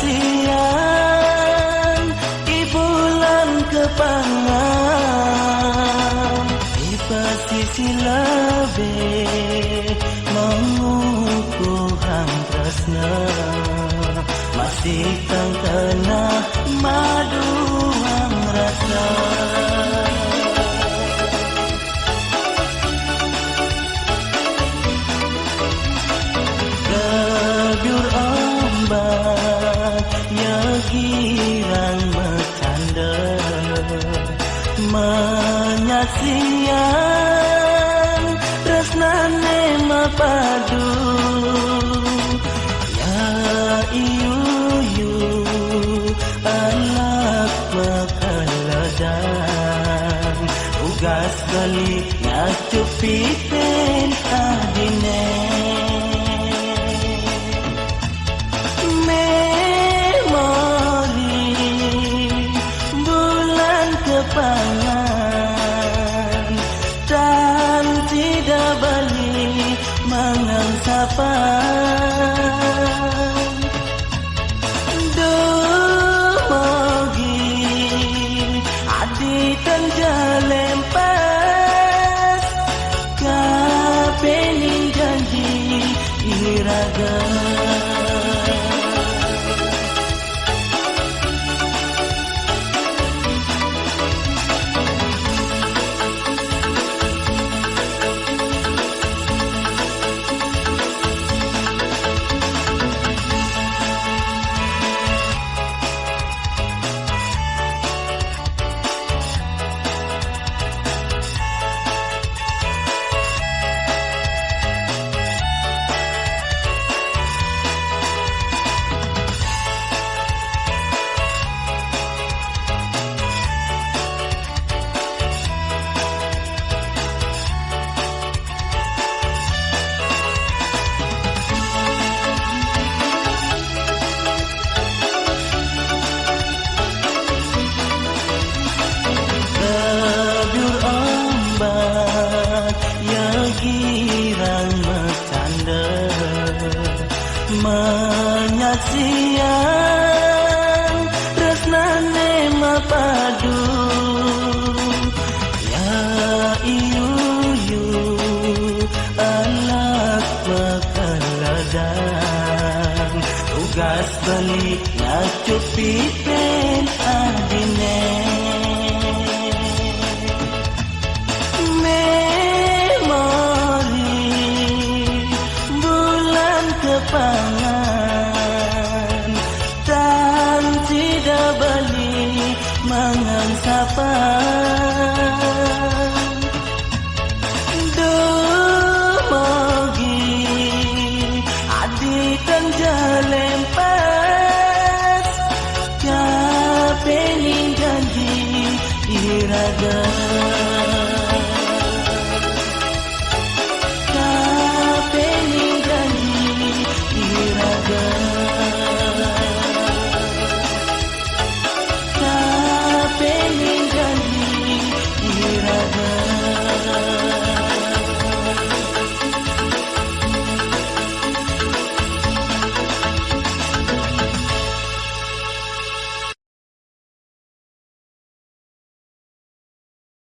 siang di bulan kepangan di pesisi lebih mengukuhang tresna masih kang kena maduang rasa. Gebyur ombak ya girang bercanda menyaksian tresnane mapadu ya iyu anak makaladang ugas balik ngacupitin adine. Kepangan dan tidak balik mengangsapan dumogi aditan jalempas kapening janji iraga. Girang bercanda menyaksian tresnane mapadu ya iyu anak makaladang tugas balik ngacupitin adine. Kepangan